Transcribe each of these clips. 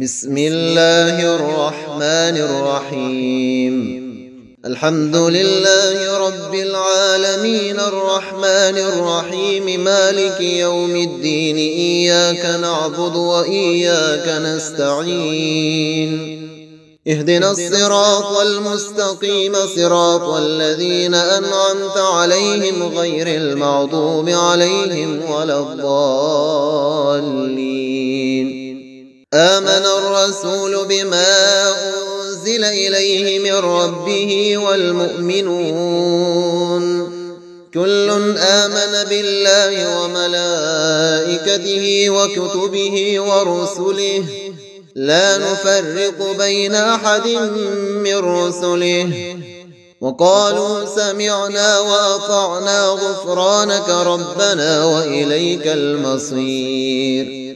بسم الله الرحمن الرحيم. الحمد لله رب العالمين الرحمن الرحيم مالك يوم الدين إياك نعبد وإياك نستعين اهدنا الصراط المستقيم صراط الذين أنعمت عليهم غير المغضوب عليهم ولا الضالين. آمن الرسول بما أنزل إليه من ربه والمؤمنون كل آمن بالله وملائكته وكتبه ورسله لا نفرق بين أحد من رسله وقالوا سمعنا وأطعنا غفرانك ربنا وإليك المصير.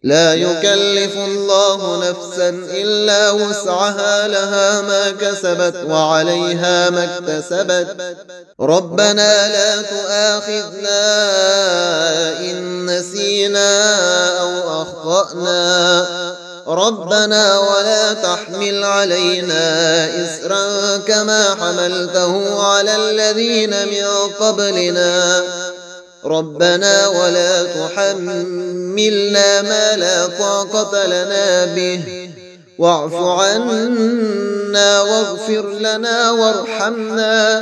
لا يكلف الله نفسا إلا وسعها لها ما كسبت وعليها ما اكتسبت ربنا لا تؤاخذنا إن نسينا أو أخطأنا ربنا ولا تحمل علينا إسرا كما حملته على الذين من قبلنا ربنا ولا تحملنا ما لا طاقة لنا به واعف عنا واغفر لنا وارحمنا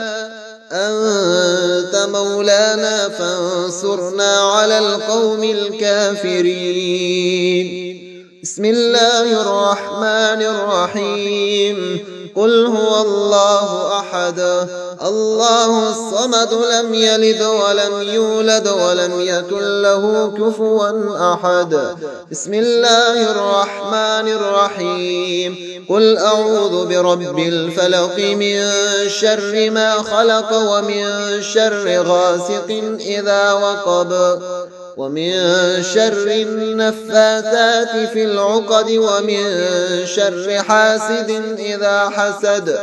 أنت مولانا فانصرنا على القوم الكافرين. بسم الله الرحمن الرحيم. قل هو الله أحد الله الصمد لم يلد ولم يولد ولم يكن له كفوا أحد. بسم الله الرحمن الرحيم. قل أعوذ برب الفلق من شر ما خلق ومن شر غاسق إذا وقب ومن شر النفاثات في العقد ومن شر حاسد إذا حسد.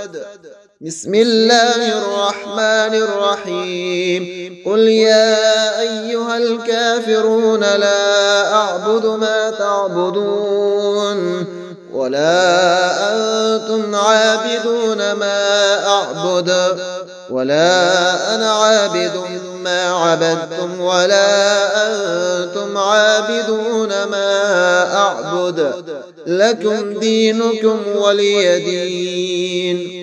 بسم الله الرحمن الرحيم. قل يا أيها الكافرون لا أعبد ما تعبدون ولا أنتم عابدون ما أعبد ولا أنا عابد ما عبدتم ولا أنتم عابدون ما أعبد لكم دينكم ولي دين.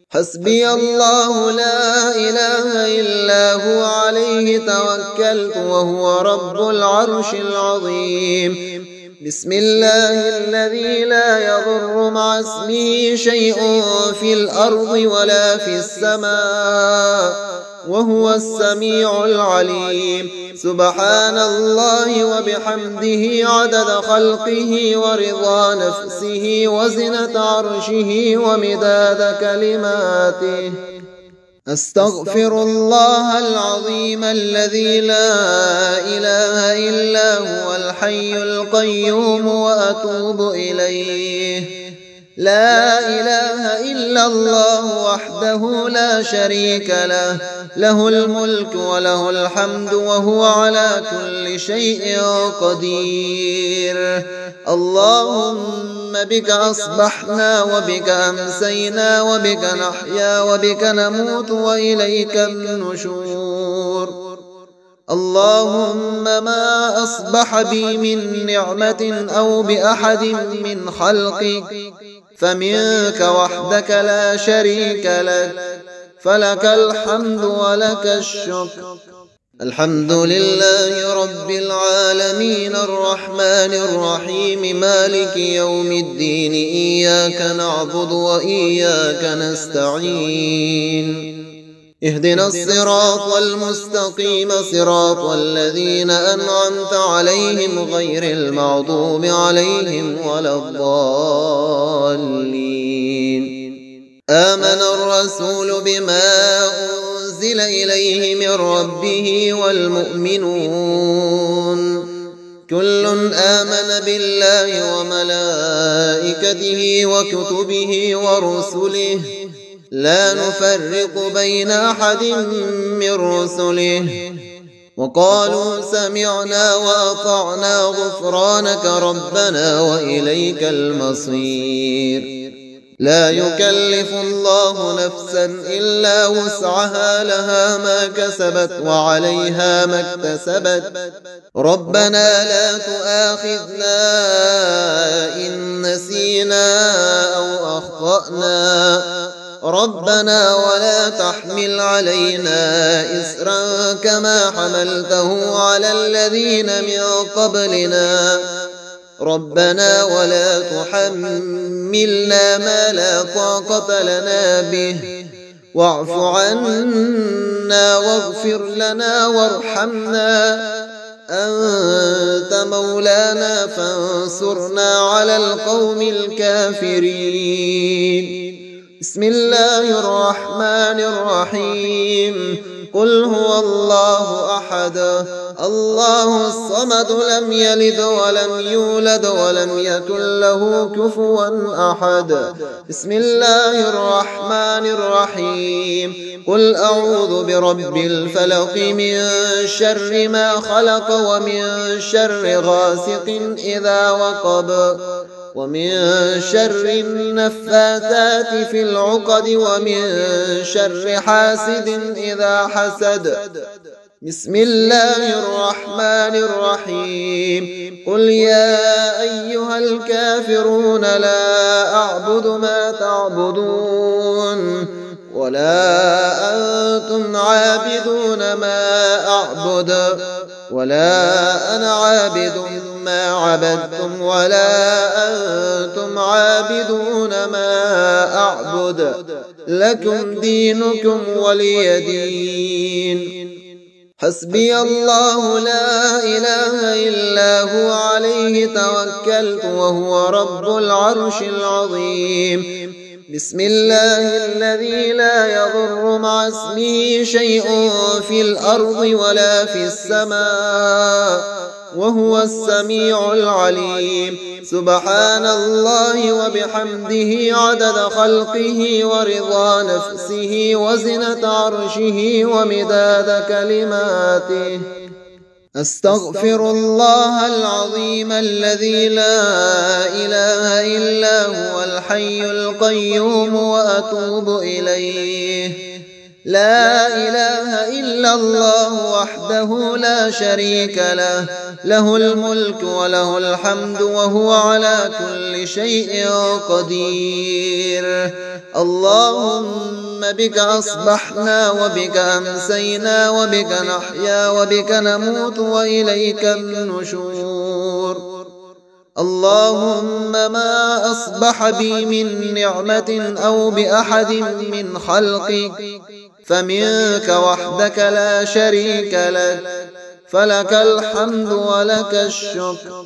حسبي الله لا إله إلا هو عليه توكلت وهو رب العرش العظيم. بسم الله الذي لا يضر مع اسمه شيء في الأرض ولا في السماء وهو السميع العليم. سبحان الله وبحمده عدد خلقه ورضا نفسه وزنة عرشه ومداد كلماته. أستغفر الله العظيم الذي لا إله إلا هو الحي القيوم وأتوب إليه. لا إله إلا الله وحده لا شريك له له الملك وله الحمد وهو على كل شيء قدير. اللهم بك أصبحنا وبك أمسينا وبك نحيا وبك نموت وإليك النشور. اللهم ما أصبح بي من نعمة أو بأحد من خلقك فمنك وحدك لا شريك لك فلك الحمد ولك الشكر. الحمد لله رب العالمين الرحمن الرحيم مالك يوم الدين إياك نعبد وإياك نستعين اهدنا الصراط المستقيم صراط الذين أنعمت عليهم غير المغضوب عليهم ولا الضالين. آمن الرسول بما أنزل إليه من ربه والمؤمنون كل آمن بالله وملائكته وكتبه ورسله لا نفرق بين أحد من رسله وقالوا سمعنا وأطعنا غفرانك ربنا وإليك المصير. لا يكلف الله نفسا إلا وسعها، لها ما كسبت وعليها ما اكتسبت. ربنا لا تؤاخذنا إن نسينا أو أخطأنا، ربنا ولا تحمل علينا إسرا كما حملته على الذين من قبلنا، ربنا ولا تحملنا ما لا طاقة لنا به، واعف عنا واغفر لنا وارحمنا، أنت مولانا فانصرنا على القوم الكافرين. بسم الله الرحمن الرحيم. قل هو الله أحد الله الصمد لم يلد ولم يولد ولم يكن له كفوا أحد. بسم الله الرحمن الرحيم. قل أعوذ برب الفلق من شر ما خلق ومن شر غاسق إذا وقب ومن شر النفاثات في العقد ومن شر حاسد إذا حسد. بسم الله الرحمن الرحيم. قل يا أيها الكافرون لا أعبد ما تعبدون ولا أنتم عابدون ما أعبد ولا أنا عابد ما عبدتم ولا أنتم عابدون ما أعبد، لكم دينكم ولي دين. حسبي الله لا إله إلا هو عليه توكلت وهو رب العرش العظيم. بسم الله الذي لا يضر مع اسمه شيء في الأرض ولا في السماء وهو السميع العليم. سبحان الله وبحمده عدد خلقه ورضا نفسه وزنة عرشه ومداد كلماته. أستغفر الله العظيم الذي لا إله إلا هو الحي القيوم وأتوب إليه. لا إله إلا الله وحده لا شريك له، له الملك وله الحمد وهو على كل شيء قدير. اللهم بك أصبحنا وبك أمسينا وبك نحيا وبك نموت وإليك النشور. اللهم ما أصبح بي من نعمة أو بأحد من خلقك فمنك وحدك لا شريك لك، فلك الحمد ولك الشكر.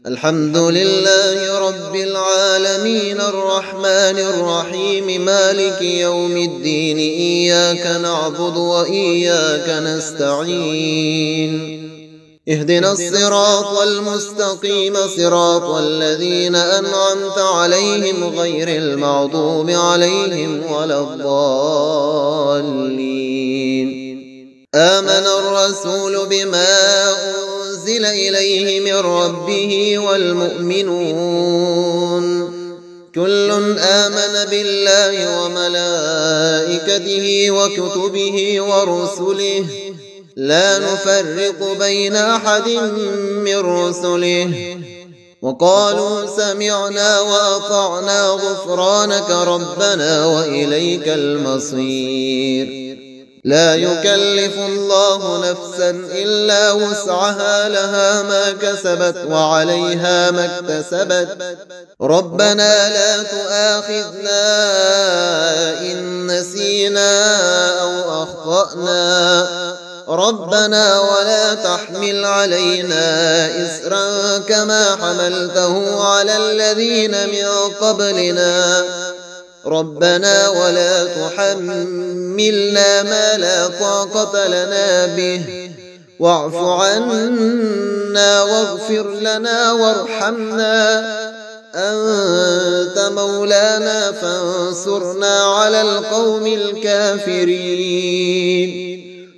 الحمد لله رب العالمين الرحمن الرحيم مالك يوم الدين. إياك نعبد وإياك نستعين. اهدنا الصراط المستقيم صراط الذين أنعمت عليهم غير المغضوب عليهم ولا الضالين. آمن الرسول بما أنزل إليه من ربه والمؤمنون كل آمن بالله وملائكته وكتبه ورسله لا نفرق بين أحد من رسله وقالوا سمعنا وأطعنا غفرانك ربنا وإليك المصير. لا يكلف الله نفسا إلا وسعها، لها ما كسبت وعليها ما اكتسبت. ربنا لا تؤاخذنا إن نسينا أو أخطأنا، ربنا ولا تحمل علينا إسرا كما حملته على الذين من قبلنا، ربنا ولا تحملنا ما لا طاقة لنا به، واعف عنا واغفر لنا وارحمنا، أنت مولانا فانصرنا على القوم الكافرين.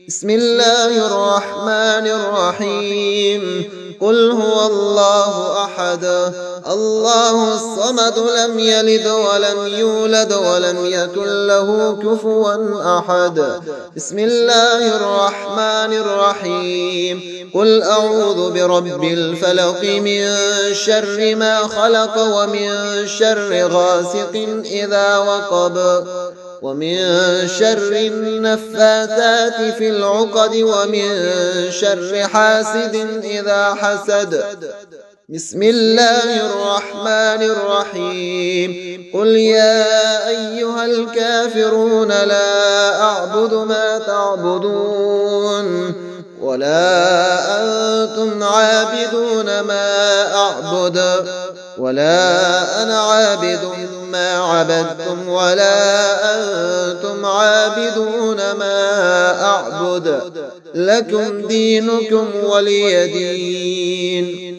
بسم الله الرحمن الرحيم قل هو الله أحد الله الصمد لم يلد ولم يولد ولم يكن له كفوا أحد بسم الله الرحمن الرحيم قل أعوذ برب الفلق من شر ما خلق ومن شر غاسق إذا وقب ومن شر النفاثات في العقد ومن شر حاسد إذا حسد بسم الله الرحمن الرحيم قل يا أيها الكافرون لا أعبد ما تعبدون ولا أنتم عابدون ما أعبد ولا أنا عابد ما عبدتم ولا أنتم عابدون ما أعبد لكم دينكم ولي دين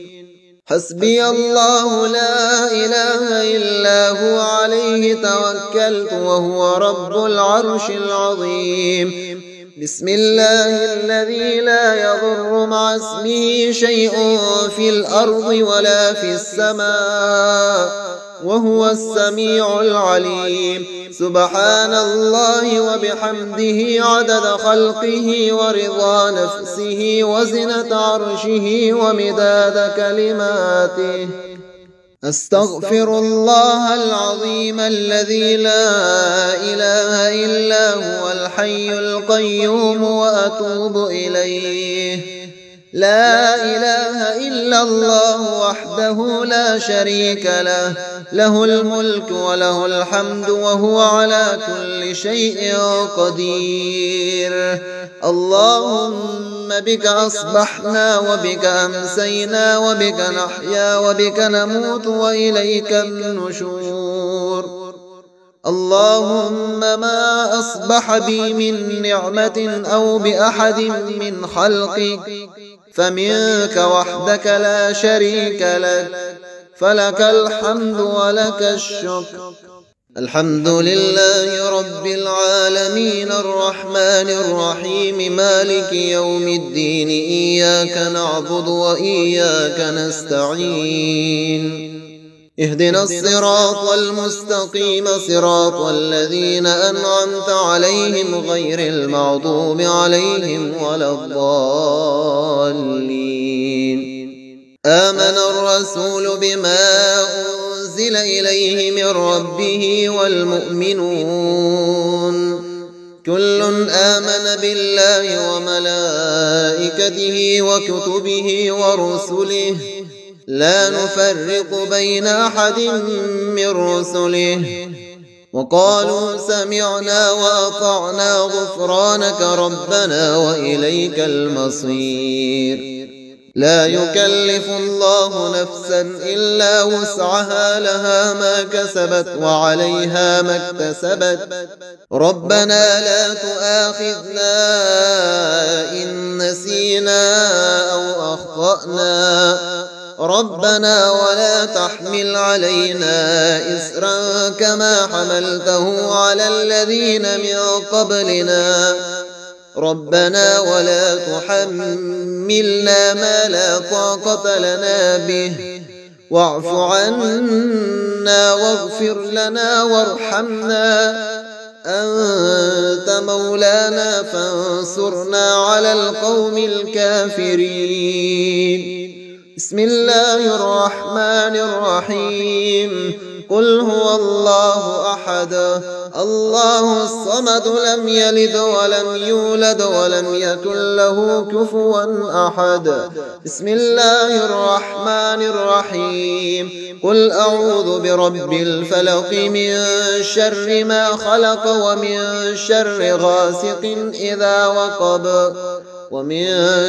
حسبي الله لا إله إلا هو عليه توكلت وهو رب العرش العظيم بسم الله الذي لا يضر مع اسمه شيء في الأرض ولا في السماء وهو السميع العليم سبحان الله وبحمده عدد خلقه ورضا نفسه وزنة عرشه ومداد كلماته أستغفر الله العظيم الذي لا إله إلا هو الحي القيوم وأتوب إليه لا إله إلا الله وحده لا شريك له له الملك وله الحمد وهو على كل شيء قدير اللهم بك أصبحنا وبك أمسينا وبك نحيا وبك نموت وإليك النشور اللهم ما أصبح بي من نعمة أو بأحد من خلقك فمنك وحدك لا شريك لك فلك الحمد ولك الشكر الحمد لله رب العالمين الرحمن الرحيم مالك يوم الدين إياك نعبد وإياك نستعين اهدنا الصراط المستقيم صراط الذين أنعمت عليهم غير المغضوب عليهم ولا الضالين آمن الرسول بما أنزل إليه من ربه والمؤمنون كل آمن بالله وملائكته وكتبه ورسله لا نفرق بين أحد من رسله وقالوا سمعنا وأطعنا غفرانك ربنا وإليك المصير لا يكلف الله نفسا إلا وسعها لها ما كسبت وعليها ما اكتسبت ربنا لا تؤاخذنا إن نسينا أو أخطأنا ربنا ولا تحمل علينا إسرا كما حملته على الذين من قبلنا ربنا ولا تحملنا ما لا طاقة لنا به واعف عنا واغفر لنا وارحمنا أنت مولانا فانصرنا على القوم الكافرين بسم الله الرحمن الرحيم قل هو الله أحد الله الصمد لم يلد ولم يولد ولم يكن له كفوا أحد بسم الله الرحمن الرحيم قل أعوذ برب الفلق من شر ما خلق ومن شر غاسق إذا وقب ومن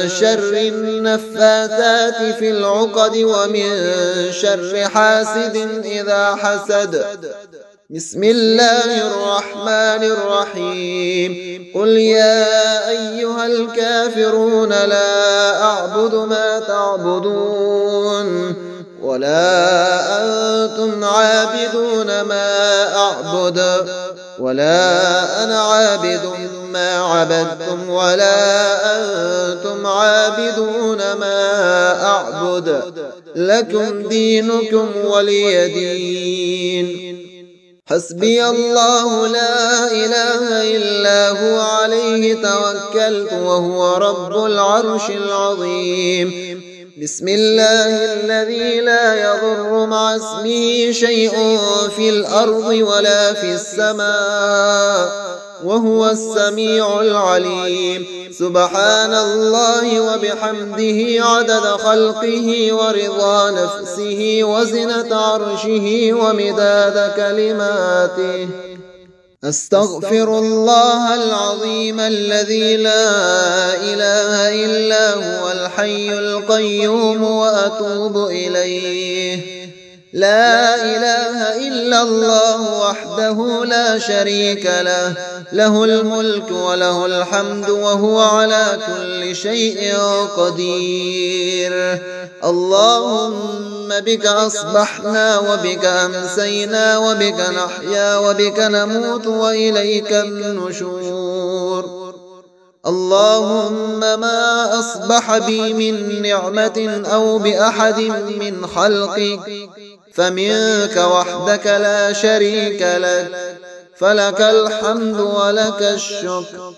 شر النفاثات في العقد ومن شر حاسد إذا حسد بسم الله الرحمن الرحيم قل يا أيها الكافرون لا أعبد ما تعبدون ولا أنتم عابدون ما أعبد ولا أنا عابد ما عبدتم ولا أنتم عابدون ما أعبد لكم دينكم ولي دين. حسبي الله لا إله إلا هو عليه توكلت وهو رب العرش العظيم. بسم الله الذي لا يضر مع اسمه شيء في الأرض ولا في السماء وهو السميع العليم. سبحان الله وبحمده عدد خلقه ورضا نفسه وزنة عرشه ومداد كلماته. أستغفر الله العظيم الذي لا إله إلا هو الحي القيوم وأتوب إليه. لا إله إلا الله وحده لا شريك له، له الملك وله الحمد وهو على كل شيء قدير. اللهم بك أصبحنا وبك أمسينا وبك نحيا وبك نموت وإليك النشور. اللهم ما أصبح بي من نعمة أو بأحد من خلقك فمنك وحدك لا شريك لك، فلك الحمد ولك الشكر.